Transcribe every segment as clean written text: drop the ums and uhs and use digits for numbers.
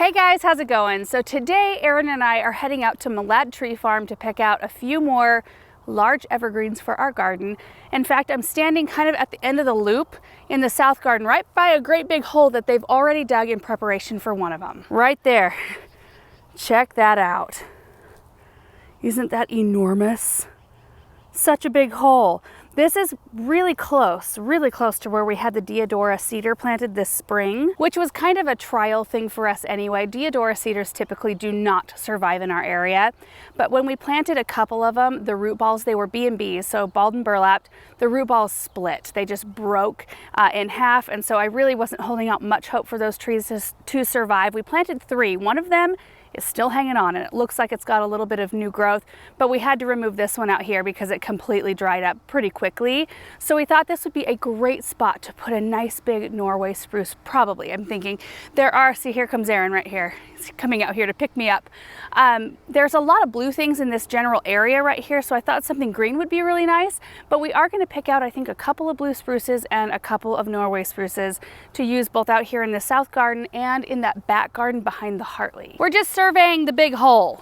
Hey guys, how's it going? So today Erin and I are heading out to Malad Tree Farm to pick out a few more large evergreens for our garden. In fact, I'm standing kind of at the end of the loop in the south garden, right by a great big hole that they've already dug in preparation for one of them. Right there. Check that out. Isn't that enormous? Such a big hole. This is really close to where we had the Deodora cedar planted this spring, which was kind of a trial thing for us anyway. Deodora cedars typically do not survive in our area, but when we planted a couple of them, the root balls, they were B&Bs, so balled and burlapped, the root balls split. They just broke in half, and so I really wasn't holding out much hope for those trees to survive. We planted 3. One of them is still hanging on and it looks like it's got a little bit of new growth, but we had to remove this one out here because it completely dried up pretty quickly. So we thought this would be a great spot to put a nice big Norway spruce, probably. I'm thinking there are, see, here comes Aaron right here. He's coming out here to pick me up. There's a lot of blue things in this general area right here, so I thought something green would be really nice, but we are gonna pick out, I think, a couple of blue spruces and a couple of Norway spruces to use both out here in the south garden and in that back garden behind the Hartley. We're just surveying the big hole.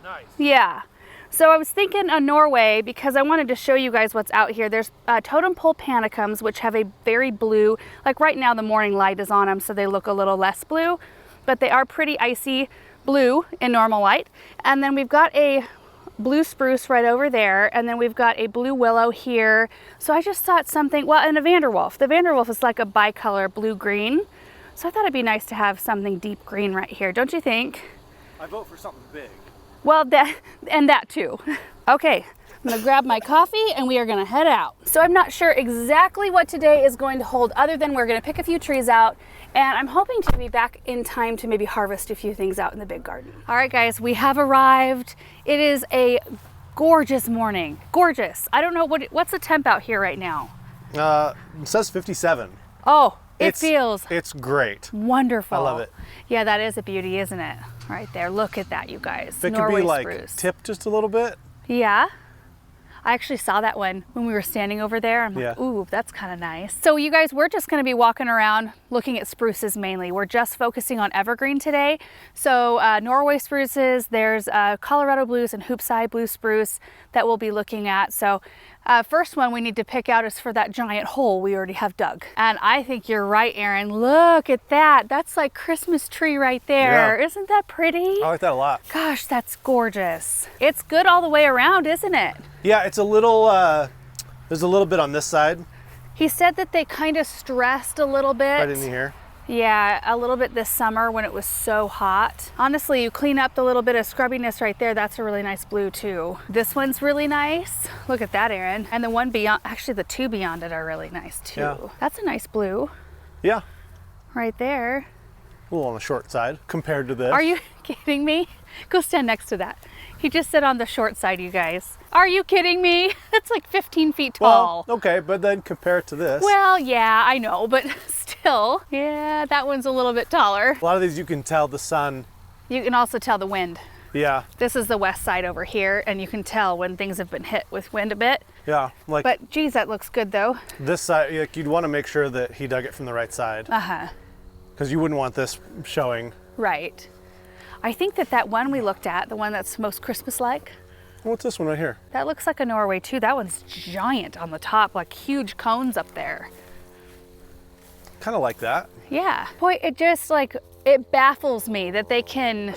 Nice. Yeah. So I was thinking a Norway because I wanted to show you guys what's out here. There's totem pole panicums, which have a very blue, like right now the morning light is on them, so they look a little less blue, but they are pretty icy blue in normal light. And then we've got a blue spruce right over there, and then we've got a blue willow here. So I just thought something, well, and a Vanderwolf. The Vanderwolf is like a bicolor blue-green. So I thought it'd be nice to have something deep green right here, don't you think? I vote for something big. Well, that too. Okay, I'm gonna grab my coffee and we are gonna head out. So I'm not sure exactly what today is going to hold, other than we're gonna pick a few trees out, and I'm hoping to be back in time to maybe harvest a few things out in the big garden. All right guys, we have arrived. It is a gorgeous morning, gorgeous. I don't know, what's the temp out here right now? It says 57. Oh, feels it's great. Wonderful. I love it. Yeah, that is a beauty, isn't it? Right there, look at that, you guys. If it could Norway be like spruce. tipped just a little bit. Yeah. I actually saw that one when we were standing over there. I'm like, ooh, that's kind of nice. So you guys, we're just gonna be walking around looking at spruces mainly. We're just focusing on evergreen today. So Norway spruces, there's Colorado blues and hoopside blue spruce that we'll be looking at. So first one we need to pick out is for that giant hole we already have dug. And I think you're right, Aaron. Look at that. That's like Christmas tree right there. Yeah. Isn't that pretty? I like that a lot. Gosh, that's gorgeous. It's good all the way around, isn't it? Yeah, it's a little, there's a little bit on this side. He said that they kind of stressed a little bit. Right in here. Yeah, a little bit this summer when it was so hot. Honestly, you clean up the little bit of scrubbiness right there. That's a really nice blue too. This one's really nice. Look at that, Aaron. And the one beyond, actually the 2 beyond it are really nice too. Yeah. That's a nice blue. Yeah. Right there. A little on the short side compared to this. Are you kidding me? Go stand next to that. He just said on the short side, you guys. Are you kidding me? That's like 15 feet tall. Well, okay, but then compare it to this. Well, yeah, I know, but still, yeah, that one's a little bit taller. A lot of these you can tell the sun. You can also tell the wind. Yeah. This is the west side over here, and you can tell when things have been hit with wind a bit. Yeah, like. But geez, that looks good though. This side, like, you'd want to make sure that he dug it from the right side. Uh-huh. Because you wouldn't want this showing. Right. I think that one we looked at, the one that's most Christmas-like. What's this one right here? That looks like a Norway too. That one's giant on the top, like huge cones up there. Kind of like that. Yeah. Boy, it just like, it baffles me that they can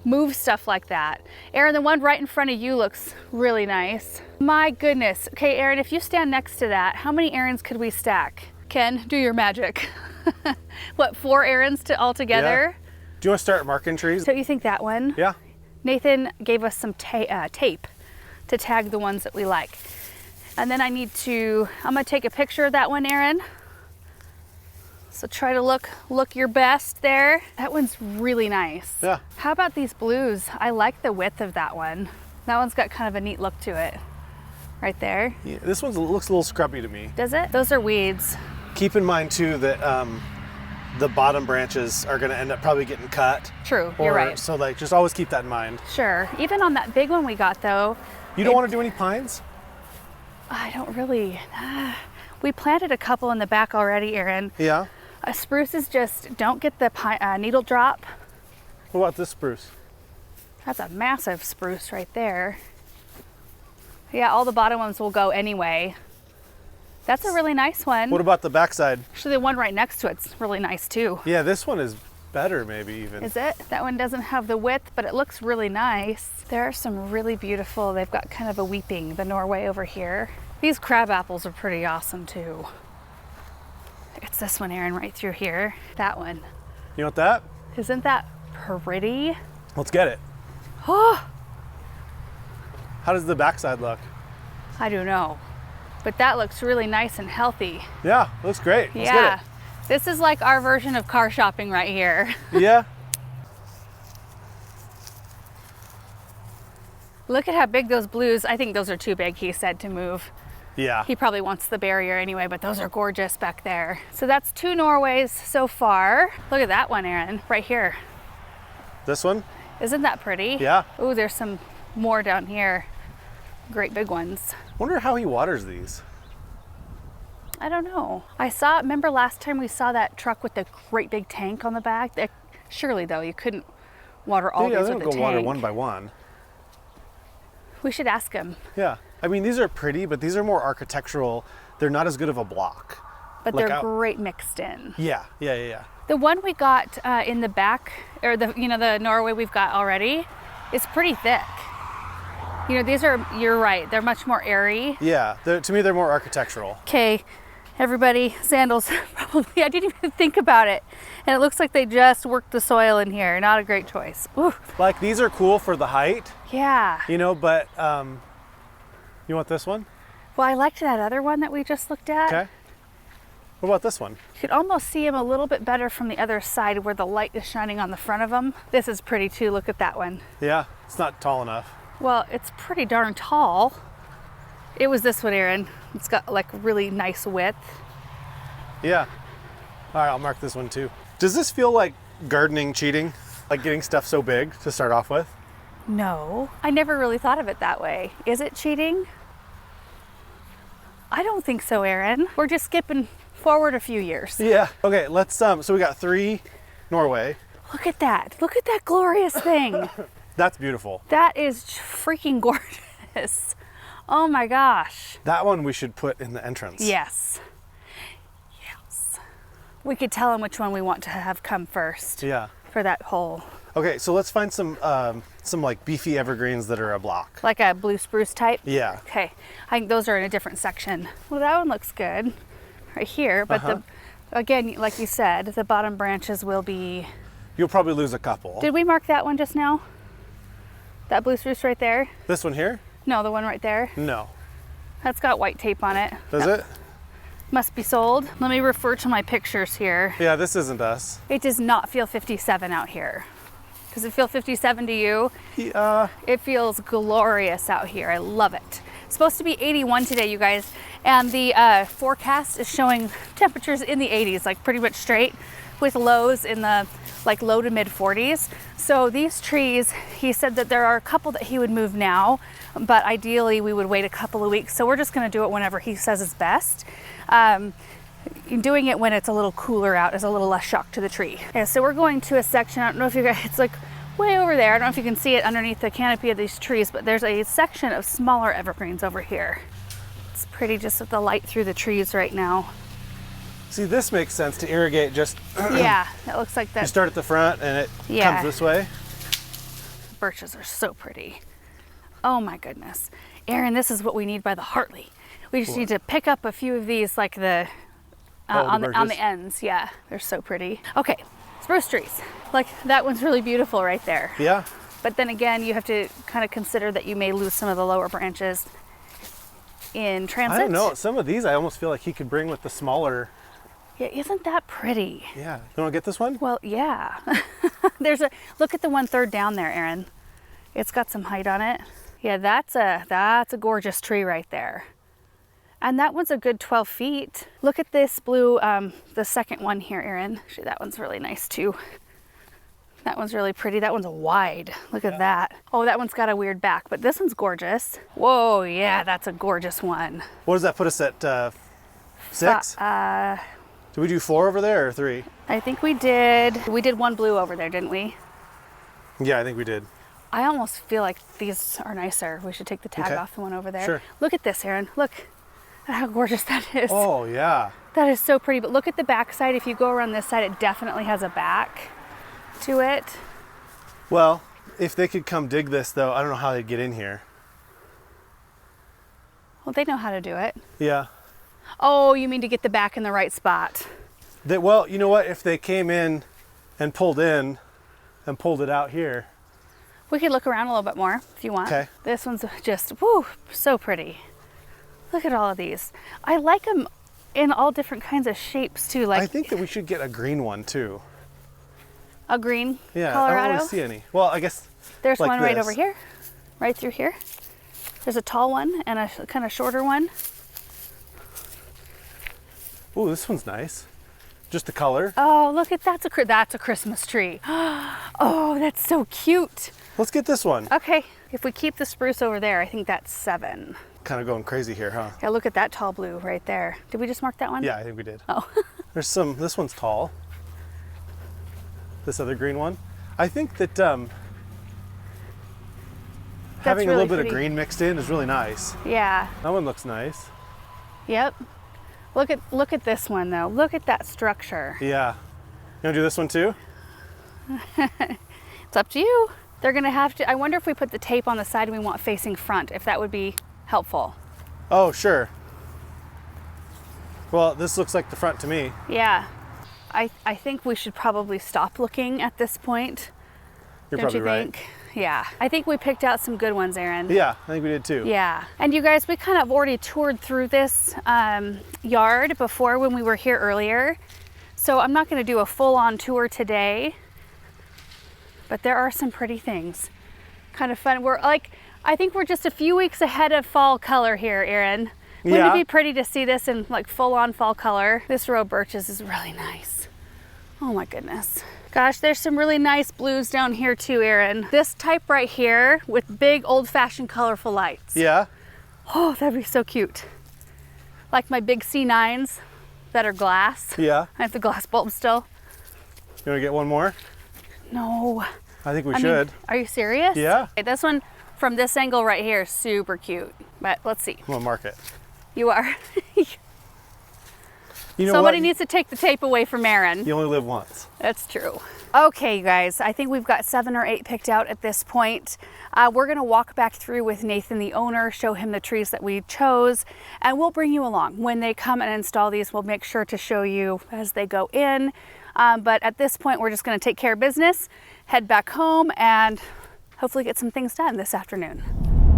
move stuff like that. Aaron, the one right in front of you looks really nice. My goodness. Okay, Aaron, if you stand next to that, how many Aarons could we stack? Ken, do your magic. What, 4 Aarons all together? Yeah. Do you want to start marking trees? So you think that one? Yeah. Nathan gave us some tape to tag the ones that we like. And then I'm gonna take a picture of that one, Aaron. So try to look your best there. That one's really nice. Yeah. How about these blues? I like the width of that one. That one's got kind of a neat look to it. Right there. Yeah, this one looks a little scrubby to me. Does it? Those are weeds. Keep in mind too that the bottom branches are going to end up probably getting cut. True, you're right. So like, just always keep that in mind. Sure. Even on that big one we got though. You don't want to do any pines? I don't really. We planted a couple in the back already, Aaron. Yeah. Spruces just don't get the needle drop What about this spruce? That's a massive spruce right there. Yeah, all the bottom ones will go anyway. That's a really nice one. What about the backside? Actually, the one right next to it's really nice too. Yeah, this one is better maybe even. Is it? That one doesn't have the width, but it looks really nice. There are some really beautiful, they've got kind of a weeping, the Norway over here. These crab apples are pretty awesome too. It's this one, Aaron, right through here. That one. You want that? Isn't that pretty? Let's get it. Oh, How does the backside look? I don't know. But that looks really nice and healthy. Yeah, looks great. Let's Yeah. get This is like our version of car shopping right here. it. Yeah. Look at how big those blues, I think those are too big, he said, to move. Yeah. He probably wants the barrier anyway, but those are gorgeous back there. So that's 2 Norways so far. Look at that one, Aaron, right here. This one? Isn't that pretty? Yeah. Ooh, there's some more down here. Great big ones. Wonder how he waters these. I don't know. Remember last time we saw that truck with the great big tank on the back? Surely though, you couldn't water all Yeah, these they with don't the go water tank. one by one. We should ask him. Yeah. I mean, these are pretty, but these are more architectural. They're not as good of a block. But Like they're out- great mixed in. Yeah. Yeah. The one we got in the back, or the Norway we've got already, is pretty thick. You're right, they're much more airy. Yeah. To me, they're more architectural. Okay, everybody, sandals, probably, I didn't even think about it. And it looks like they just worked the soil in here. Not a great choice. Ooh, Like these are cool for the height, yeah. but you want this one? Well, I liked that other one that we just looked at. Okay. What about this one? You could almost see him a little bit better from the other side where the light is shining on the front of him. This is pretty too, look at that one. Yeah, it's not tall enough. Well, it's pretty darn tall. It was this one, Aaron. It's got like really nice width. Yeah. All right, I'll mark this one too. Does this feel like gardening cheating? Like getting stuff so big to start off with? No, I never really thought of it that way. Is it cheating? I don't think so, Aaron. We're just skipping forward a few years. Yeah. Okay, let's, so we got 3 Norway. Look at that. Look at that glorious thing. That's beautiful. That is freaking gorgeous. Oh my gosh. That one we should put in the entrance. Yes. Yes. We could tell him which one we want to have come first Yeah. for that hole. Okay, so let's find some like beefy evergreens that are a block. Like a blue spruce type? Yeah. Okay, I think those are in a different section. Well, that one looks good right here, but again, like you said, the bottom branches will be... You'll probably lose a couple. Did we mark that one just now? That blue spruce right there? This one here? No, the one right there. No. That's got white tape on it. Does it? Must be sold. Let me refer to my pictures here. Yeah, this isn't us. It does not feel 57 out here. Does it feel 57 to you? Yeah. It feels glorious out here. I love it. It's supposed to be 81 today, you guys, and the forecast is showing temperatures in the 80s, like pretty much straight, with lows in the like low to mid 40s. So these trees, he said that there are a couple that he would move now, but ideally we would wait a couple of weeks. So we're just going to do it whenever he says is best. Doing it when it's a little cooler out is a little less shock to the tree. Yeah, so we're going to a section, I don't know if you guys, it's like way over there. I don't know if you can see it underneath the canopy of these trees, but there's a section of smaller evergreens over here. It's pretty just with the light through the trees right now. See, this makes sense to irrigate just... Yeah, that looks like that. You start at the front and it Yeah. comes this way. Birches are so pretty. Oh my goodness. Aaron, this is what we need by the Hartley. We just need to pick up a few of these, like the on birches? the ends. Yeah, they're so pretty. Okay, spruce trees. Like that one's really beautiful right there. Yeah. But then again, you have to kind of consider that you may lose some of the lower branches in transit. I don't know. Some of these I almost feel like he could bring with the smaller... Yeah, isn't that pretty? Yeah. You want to get this one? Well, yeah. Look at the 1/3 down there, Aaron. It's got some height on it. Yeah, that's a gorgeous tree right there. And that one's a good 12 feet. Look at this blue, the second one here, Aaron. Actually, that one's really nice too. That one's really pretty. That one's wide. Look at that. Oh, that one's got a weird back, but this one's gorgeous. Whoa, yeah, that's a gorgeous one. What does that put us at? 6? Did we do 4 over there or 3? I think we did 1 blue over there, didn't we? Yeah, I think we did. I almost feel like these are nicer. We should take the tag Okay. off the one over there. Sure. Look at this, Aaron. Look at how gorgeous that is. Oh, yeah. That is so pretty. But look at the back side. If you go around this side, it definitely has a back to it. Well, if they could come dig this, though, I don't know how they'd get in here. Well, they know how to do it. Yeah. Oh, you mean to get the back in the right spot? Well, you know what? If they came in and pulled it out here. We could look around a little bit more if you want. Okay. This one's just, woo, so pretty. Look at all of these. I like them in all different kinds of shapes too. Like I think that we should get a green one too. a green Yeah, Colorado. I don't really see any. Well, I guess There's like one right this. over here, right through here. There's a tall one and a kind of shorter one. Ooh, this one's nice. Just the color. Oh, look at that's a Christmas tree. Oh, that's so cute. Let's get this one. Okay, if we keep the spruce over there, I think that's 7. Kind of going crazy here, huh? Yeah, look at that tall blue right there. Did we just mark that one? Yeah, I think we did. Oh. There's some, this one's tall. This other green one. I think that having really a little bit pretty. of green mixed in is really nice. Yeah. That one looks nice. Yep. Look at this one though. Look at that structure. Yeah. You wanna do this one too? It's up to you. They're gonna have to, I wonder if we put the tape on the side we want facing front, if that would be helpful. Oh, sure. Well, this looks like the front to me. Yeah. I think we should probably stop looking at this point. You're Don't probably you right. think? Yeah. I think we picked out some good ones, Aaron. Yeah, I think we did too. Yeah. And you guys, we kind of already toured through this yard before when we were here earlier. So I'm not going to do a full-on tour today, but there are some pretty things. Kind of fun. I think we're just a few weeks ahead of fall color here, Aaron. Wouldn't Yeah. it be pretty to see this in like full-on fall color? This row of birches is really nice. Oh my goodness. Gosh, there's some really nice blues down here too, Aaron. This type right here with big old-fashioned colorful lights. Yeah? Oh, that'd be so cute. Like my big C9s that are glass. Yeah. I have the glass bulb still. You wanna get one more? No. I think we I mean, should. are you serious? Yeah. Okay, this one from this angle right here is super cute. But let's see. I'm gonna mark it. You are. You know Somebody what? needs to take the tape away from Aaron. You only live once. That's true. Okay, you guys, I think we've got 7 or 8 picked out at this point. We're gonna walk back through with Nathan, the owner, show him the trees that we chose, and we'll bring you along. When they come and install these, we'll make sure to show you as they go in. But at this point, we're just gonna take care of business, head back home, and hopefully get some things done this afternoon.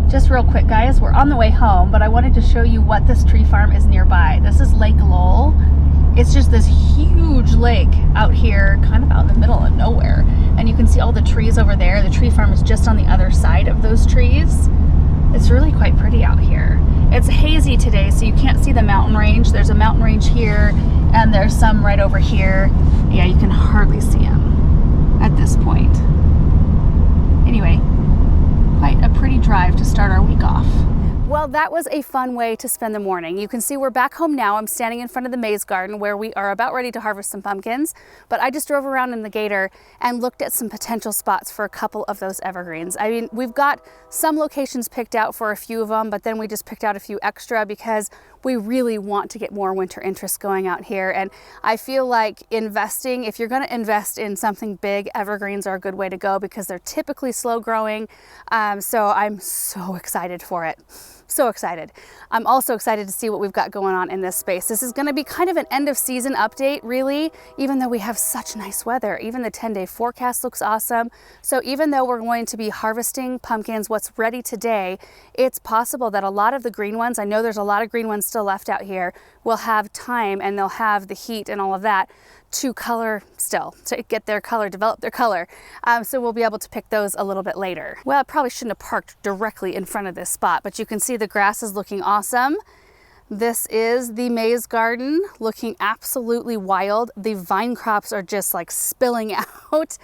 Just real quick, guys, we're on the way home, but I wanted to show you what this tree farm is nearby. This is Lake Lowell. It's just this huge lake out here, kind of out in the middle of nowhere. And you can see all the trees over there. The tree farm is just on the other side of those trees. It's really quite pretty out here. It's hazy today, so you can't see the mountain range. There's a mountain range here, and there's some right over here. Yeah, you can hardly see them at this point. Anyway, quite a pretty drive to start our week off. Well, that was a fun way to spend the morning. You can see we're back home now. I'm standing in front of the Maize Garden where we are about ready to harvest some pumpkins, but I just drove around in the Gator and looked at some potential spots for a couple of those evergreens. I mean, we've got some locations picked out for a few of them, but then we just picked out a few extra because we really want to get more winter interest going out here. And I feel like investing, if you're going to invest in something big, evergreens are a good way to go because they're typically slow growing. So I'm so excited for it. So excited. I'm also excited to see what we've got going on in this space. This is going to be kind of an end of season update, really, even though we have such nice weather. Even the 10-day forecast looks awesome. So even though we're going to be harvesting pumpkins, what's ready today, it's possible that a lot of the green ones, I know there's a lot of green ones still left out here, will have time and they'll have the heat and all of that to color still, to get their color, develop their color. So we'll be able to pick those a little bit later. Well, I probably shouldn't have parked directly in front of this spot, but you can see the grass is looking awesome. This is the Maize Garden, looking absolutely wild. The vine crops are just like spilling out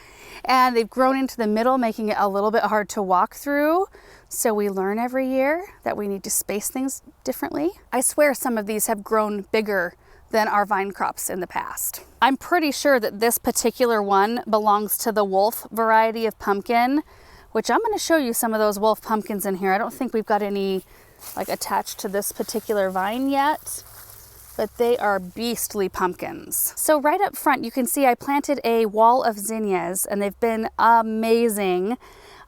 and they've grown into the middle, making it a little bit hard to walk through. So we learn every year that we need to space things differently. I swear some of these have grown bigger than our vine crops in the past. I'm pretty sure that this particular one belongs to the Wolf variety of pumpkin, which I'm going to show you some of those Wolf pumpkins in here. I don't think we've got any like attached to this particular vine yet, but they are beastly pumpkins. So right up front, you can see I planted a wall of zinnias and they've been amazing.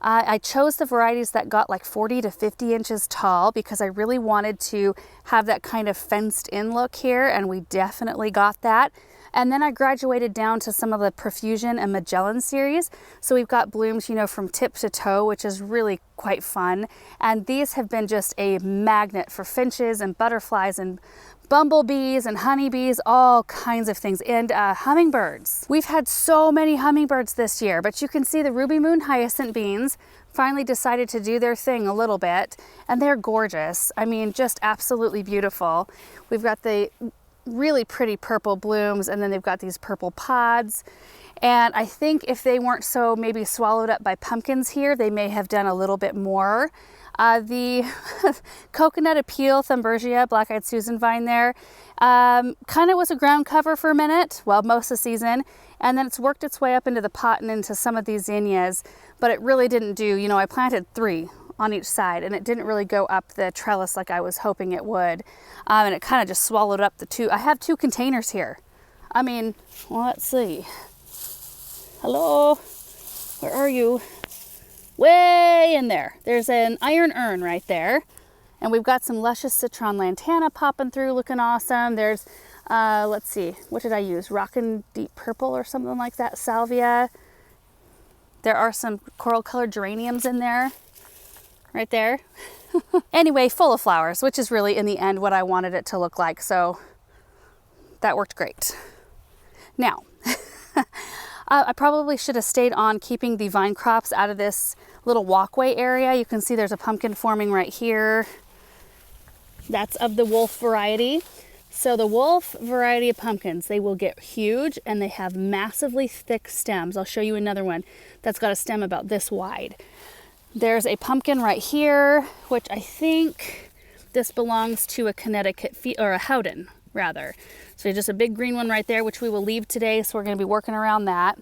I chose the varieties that got like 40 to 50 inches tall because I really wanted to have that kind of fenced in look here, and we definitely got that. And then I graduated down to some of the Profusion and Magellan series. So we've got blooms, you know, from tip to toe, which is really quite fun. And these have been just a magnet for finches and butterflies and bumblebees and honeybees, all kinds of things, and hummingbirds. We've had so many hummingbirds this year, but you can see the Ruby Moon hyacinth beans finally decided to do their thing a little bit, and they're gorgeous. I mean, just absolutely beautiful. We've got the really pretty purple blooms, and then they've got these purple pods. And I think if they weren't so maybe swallowed up by pumpkins here, they may have done a little bit more. The coconut appeal Thunbergia black-eyed Susan vine there kind of was a ground cover for a minute, well, most of the season, and then it's worked its way up into the pot and into some of these zinnias, but it really didn't do, you know, I planted 3 on each side and it didn't really go up the trellis like I was hoping it would, and it kind of just swallowed up the 2. I have 2 containers here. I mean, well, let's see. Hello, where are you? Way in there. There's an iron urn right there. And we've got some luscious citron lantana popping through, looking awesome. There's, let's see, what did I use? Rockin' Deep Purple or something like that, salvia. There are some coral colored geraniums in there, right there. Anyway, full of flowers, which is really in the end what I wanted it to look like. So that worked great. Now, I probably should have stayed on keeping the vine crops out of this little walkway area. You can see there's a pumpkin forming right here. That's of the Wolf variety. So the Wolf variety of pumpkins, they will get huge and they have massively thick stems. I'll show you another one that's got a stem about this wide. There's a pumpkin right here, which I think this belongs to a Connecticut, or a Howden rather. So just a big green one right there, which we will leave today. So we're going to be working around that.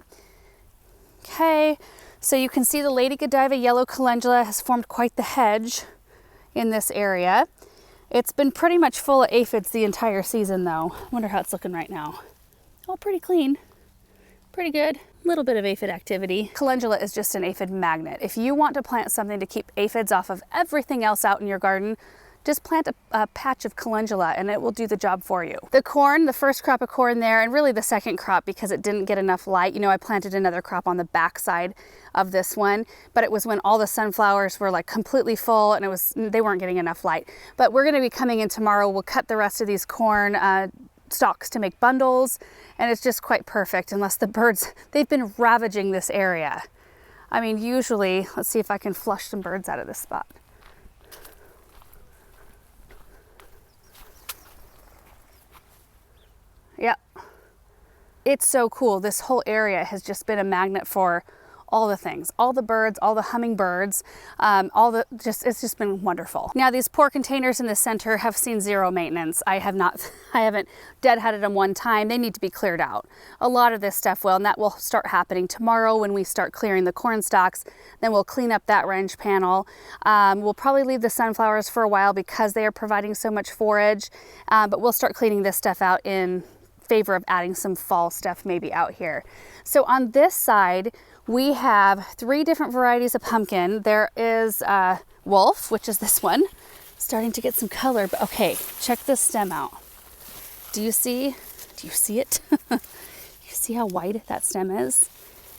Okay, so you can see the Lady Godiva yellow calendula has formed quite the hedge in this area. It's been pretty much full of aphids the entire season though. I wonder how it's looking right now. Oh, pretty clean, pretty good. A little bit of aphid activity. Calendula is just an aphid magnet. If you want to plant something to keep aphids off of everything else out in your garden, just plant a patch of calendula and it will do the job for you. The corn, the first crop of corn there, and really the second crop because it didn't get enough light. You know, I planted another crop on the back side of this one, but it was when all the sunflowers were like completely full and they weren't getting enough light. But we're gonna be coming in tomorrow. We'll cut the rest of these corn stalks to make bundles, and it's just quite perfect unless the birds, they've been ravaging this area. I mean, usually, let's see if I can flush some birds out of this spot. Yep. It's so cool. This whole area has just been a magnet for all the things, all the birds, all the hummingbirds, it's just been wonderful. Now these poor containers in the center have seen zero maintenance. I haven't deadheaded them one time. They need to be cleared out. A lot of this stuff will, and that will start happening tomorrow when we start clearing the corn stalks. Then we'll clean up that range panel. We'll probably leave the sunflowers for a while because they are providing so much forage, but we'll start cleaning this stuff out in favor of adding some fall stuff maybe out here. So on this side, we have 3 different varieties of pumpkin. There is Wolf, which is this one, starting to get some color, but okay, check this stem out. Do you see it? You see how wide that stem is?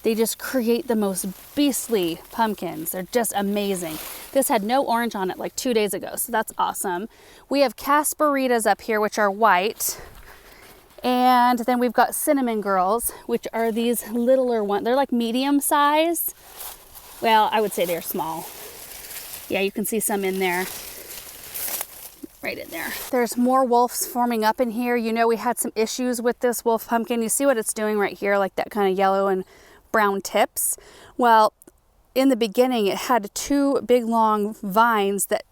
They just create the most beastly pumpkins. They're just amazing. This had no orange on it like 2 days ago, so that's awesome. We have Casperitas up here, which are white. And then we've got Cinnamon Girls, which are these littler ones. They're like medium size. Well, I would say they're small. Yeah, you can see some in there. Right in there. There's more wolves forming up in here. You know, we had some issues with this wolf pumpkin. You see what it's doing right here, like that kind of yellow and brown tips. Well, in the beginning, it had 2 big long vines that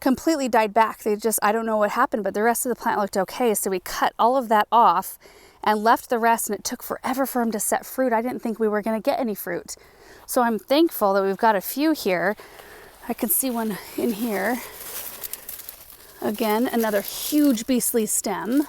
completely died back. They just, I don't know what happened, but the rest of the plant looked okay. So we cut all of that off and left the rest, and it took forever for them to set fruit. I didn't think we were going to get any fruit. So I'm thankful that we've got a few here. I can see one in here. Again, another huge beastly stem.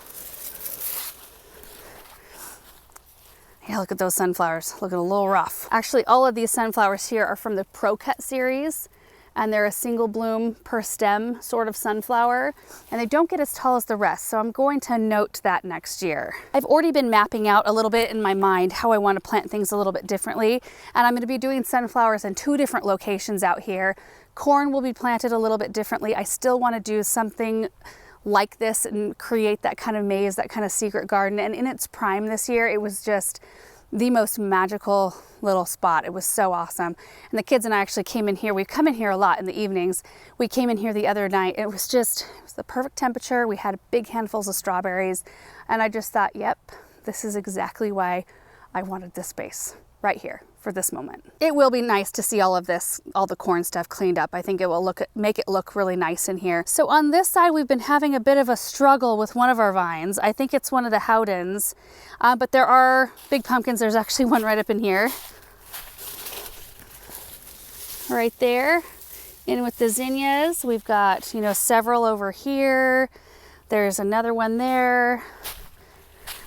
Yeah, look at those sunflowers, looking a little rough. Actually, all of these sunflowers here are from the Pro Cut series, and they're a single bloom per stem sort of sunflower, and they don't get as tall as the rest, so I'm going to note that next year. I've already been mapping out a little bit in my mind how I want to plant things a little bit differently, and I'm going to be doing sunflowers in 2 different locations out here. Corn will be planted a little bit differently. I still want to do something like this and create that kind of maze, that kind of secret garden. And in its prime this year, it was just the most magical little spot. It was so awesome. And the kids and I actually came in here. We come in here a lot in the evenings. We came in here the other night. It was the perfect temperature. We had big handfuls of strawberries. And I just thought, yep, this is exactly why I wanted this space right here for this moment. It will be nice to see all of this, all the corn stuff cleaned up. I think it will make it look really nice in here. So on this side, we've been having a bit of a struggle with one of our vines. I think it's one of the Howdens, but there are big pumpkins. There's actually one right up in here. Right there. In with the zinnias, we've got, several over here. There's another one there.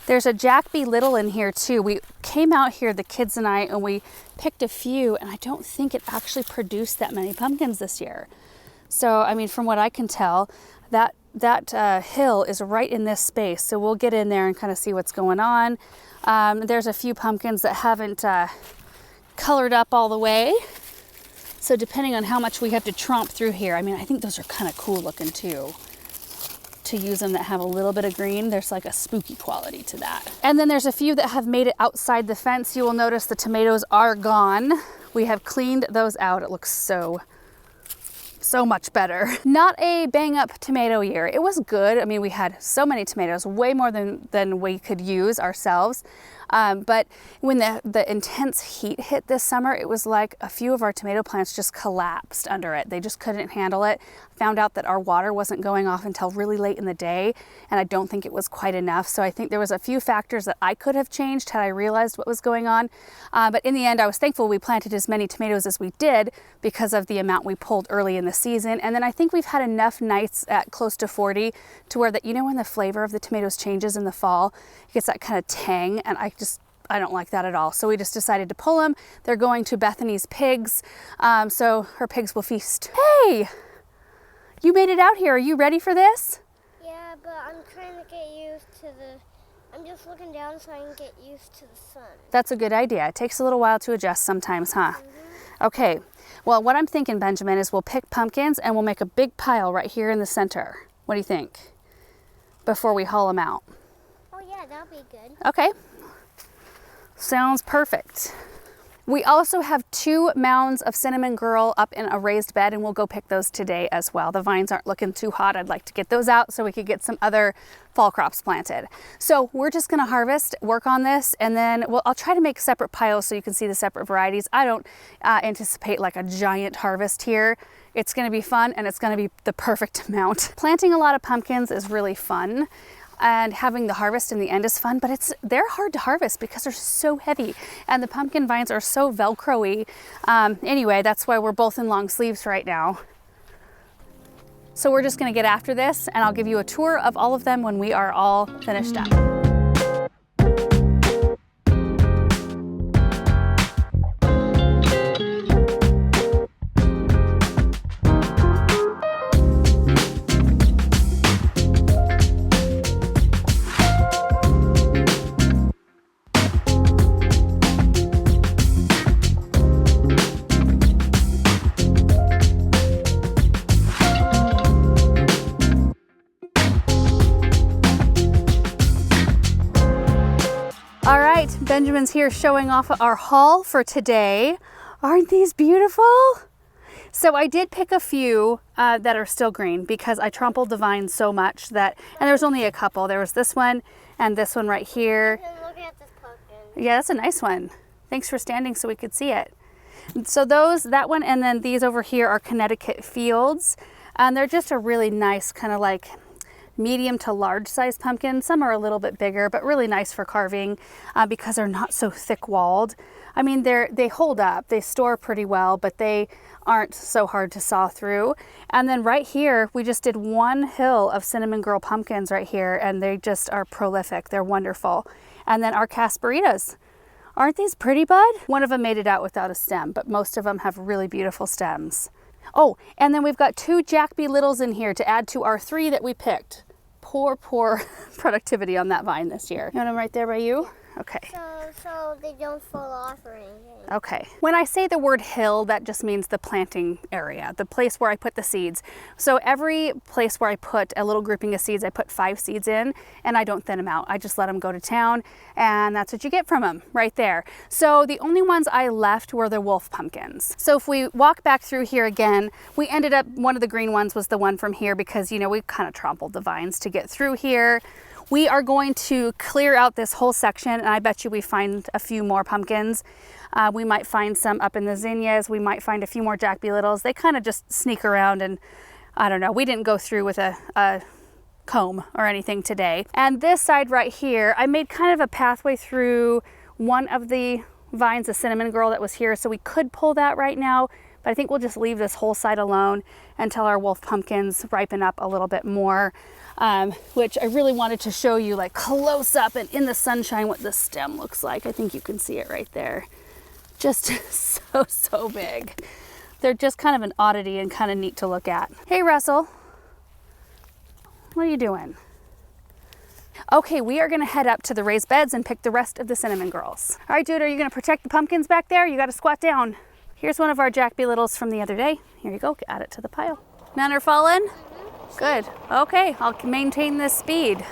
There's a Jack B. Little in here too. We came out here, the kids and I, and we picked a few, and I don't think it actually produced that many pumpkins this year. So, I mean, from what I can tell, that hill is right in this space. So we'll get in there and kind of see what's going on. There's a few pumpkins that haven't colored up all the way. So depending on how much we have to tromp through here, I mean, I think those are kind of cool looking too. To use them that have a little bit of green, there's like a spooky quality to that. And then there's a few that have made it outside the fence. You will notice the tomatoes are gone. We have cleaned those out. It looks so much better. Not a bang up tomato year. It was good. I mean, we had so many tomatoes, way more than we could use ourselves. But when the intense heat hit this summer, it was like a few of our tomato plants just collapsed under it. They just couldn't handle it. Found out that our water wasn't going off until really late in the day, and I don't think it was quite enough. So I think there was a few factors that I could have changed had I realized what was going on. But in the end, I was thankful we planted as many tomatoes as we did because of the amount we pulled early in the season. And then I think we've had enough nights at close to 40 to where that, when the flavor of the tomatoes changes in the fall, it gets that kind of tang, and I don't like that at all. So we just decided to pull them. They're going to Bethany's pigs. So her pigs will feast. Hey, you made it out here. Are you ready for this? Yeah, but I'm trying to get used to I'm just looking down so I can get used to the sun. That's a good idea. It takes a little while to adjust sometimes, huh? Okay. Well, what I'm thinking, Benjamin, is we'll pick pumpkins and we'll make a big pile right here in the center. What do you think? Before we haul them out. Oh yeah, that'll be good. Okay. Sounds perfect. We also have 2 mounds of cinnamon girl up in a raised bed, and we'll go pick those today as well. The vines aren't looking too hot. I'd like to get those out so we could get some other fall crops planted. So we're just gonna harvest, work on this, and then I'll try to make separate piles so you can see the separate varieties. I don't anticipate like a giant harvest here. It's gonna be fun, and it's gonna be the perfect amount. Planting a lot of pumpkins is really fun. And having the harvest in the end is fun, but they're hard to harvest because they're so heavy, and the pumpkin vines are so Velcro-y. Anyway, that's why we're both in long sleeves right now. So we're just gonna get after this, and I'll give you a tour of all of them when we are all finished up. All right, Benjamin's here showing off our haul for today. Aren't these beautiful? So I did pick a few that are still green because I trampled the vines so much and there was only a couple. There was this one and this one right here. Look at this pumpkin. Yeah, that's a nice one. Thanks for standing so we could see it. So that one, and then these over here are Connecticut Fields. And they're just a really nice kind of like medium to large size pumpkin. Some are a little bit bigger, but really nice for carving because they're not so thick walled. I mean, they hold up, they store pretty well, but they aren't so hard to saw through. And then right here, we just did one hill of cinnamon girl pumpkins right here, and they just are prolific. They're wonderful. And then our casperitas. Aren't these pretty, bud? One of them made it out without a stem, but most of them have really beautiful stems. Oh, and then we've got 2 Jack B. Littles in here to add to our 3 that we picked. Poor productivity on that vine this year. You want them right there by you? Okay. So they don't fall off or anything. Okay. When I say the word hill, that just means the planting area, the place where I put the seeds. So every place where I put a little grouping of seeds, I put 5 seeds in, and I don't thin them out. I just let them go to town, and that's what you get from them right there. So the only ones I left were the wolf pumpkins. So if we walk back through here again, we ended up, one of the green ones was the one from here because, you know, we kind of trampled the vines to get through here. We are going to clear out this whole section, and I bet you we find a few more pumpkins. We might find some up in the zinnias. We might find a few more Jack B. Littles. They kind of just sneak around, and I don't know. We didn't go through with a comb or anything today. And this side right here, I made kind of a pathway through one of the vines, the cinnamon girl that was here, so we could pull that right now, but I think we'll just leave this whole side alone until our wolf pumpkins ripen up a little bit more. Which I really wanted to show you like close up and in the sunshine what the stem looks like. I think you can see it right there. Just so big. They're just kind of an oddity and kind of neat to look at. Hey Russell, what are you doing? Okay, we are gonna head up to the raised beds and pick the rest of the cinnamon girls. All right, dude, are you gonna protect the pumpkins back there? You gotta squat down. Here's one of our Jack B. Littles from the other day. Here you go, add it to the pile. None are falling? Good. Okay, I'll maintain this speed.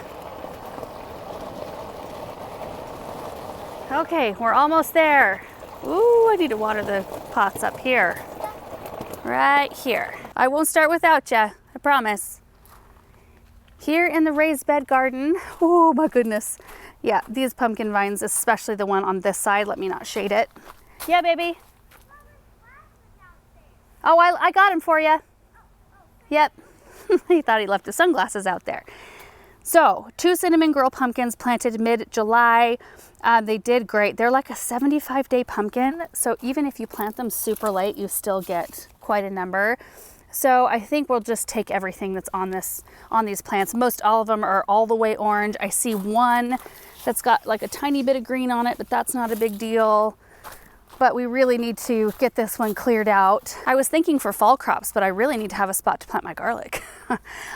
Okay, we're almost there. Ooh, I need to water the pots up here. Right here. I won't start without you, I promise. Here in the raised bed garden, oh my goodness. Yeah, these pumpkin vines, especially the one on this side, let me not shade it. Yeah, baby. Oh, I got him for you. Yep. He thought he left his sunglasses out there. So 2 cinnamon girl pumpkins planted mid-July. They did great. They're like a 75-day pumpkin. So even if you plant them super late, you still get quite a number. So I think we'll just take everything that's on these plants. Most all of them are all the way orange. I see one that's got like a tiny bit of green on it, but that's not a big deal. But we really need to get this one cleared out. I was thinking for fall crops, but I really need to have a spot to plant my garlic.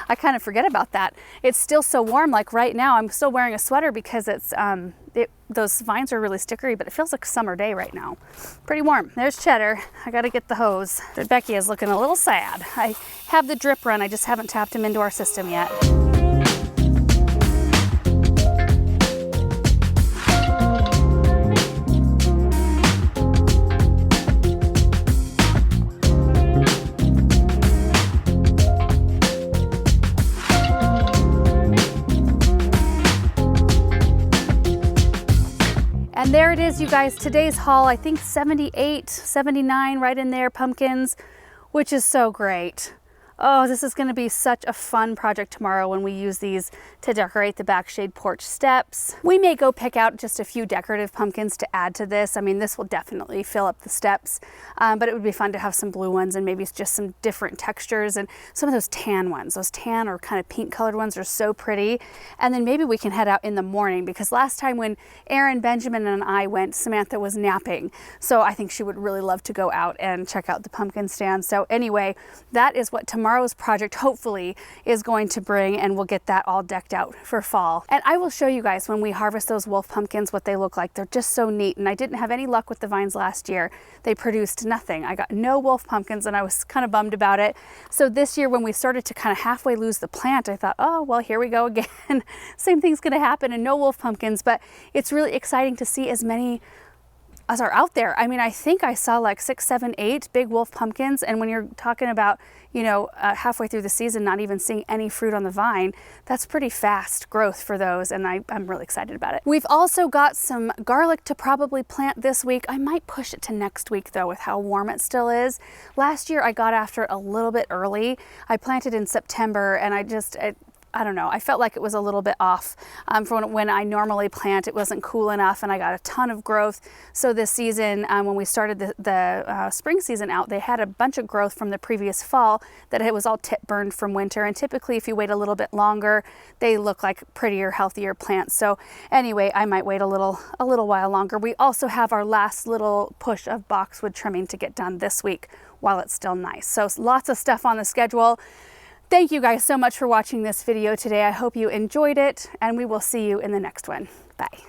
I kind of forget about that. It's still so warm, like right now, I'm still wearing a sweater because it's those vines are really stickery, but it feels like a summer day right now. Pretty warm. There's Cheddar. I gotta get the hose. Becky is looking a little sad. I have the drip run, I just haven't tapped him into our system yet. And there it is, you guys, today's haul. I think 78, 79 right in there, pumpkins, which is so great. Oh, this is going to be such a fun project tomorrow when we use these to decorate the back shade porch steps. We may go pick out just a few decorative pumpkins to add to this. I mean, this will definitely fill up the steps, but it would be fun to have some blue ones and maybe just some different textures and some of those tan ones. Those tan or kind of pink colored ones are so pretty. And then maybe we can head out in the morning because last time when Aaron, Benjamin, and I went, Samantha was napping. So I think she would really love to go out and check out the pumpkin stand. So anyway, that is what tomorrow's project hopefully is going to bring, and we'll get that all decked out for fall. And I will show you guys when we harvest those wolf pumpkins what they look like. They're just so neat, and I didn't have any luck with the vines last year. They produced nothing. I got no wolf pumpkins and I was kind of bummed about it. So this year when we started to kind of halfway lose the plant, I thought, oh, well, here we go again. Same thing's gonna happen and no wolf pumpkins, but it's really exciting to see as many are out there. I mean, I think I saw like 6, 7, 8 big wolf pumpkins. And when you're talking about, you know, halfway through the season, not even seeing any fruit on the vine, that's pretty fast growth for those. And I'm really excited about it. We've also got some garlic to probably plant this week. I might push it to next week though, with how warm it still is. Last year I got after it a little bit early. I planted in September and I don't know, I felt like it was a little bit off from when I normally plant. It wasn't cool enough and I got a ton of growth. So this season, when we started the spring season out, they had a bunch of growth from the previous fall that it was all tip burned from winter. And typically if you wait a little bit longer, they look like prettier, healthier plants. So anyway, I might wait a little while longer. We also have our last little push of boxwood trimming to get done this week while it's still nice. So lots of stuff on the schedule. Thank you guys so much for watching this video today. I hope you enjoyed it, and we will see you in the next one. Bye.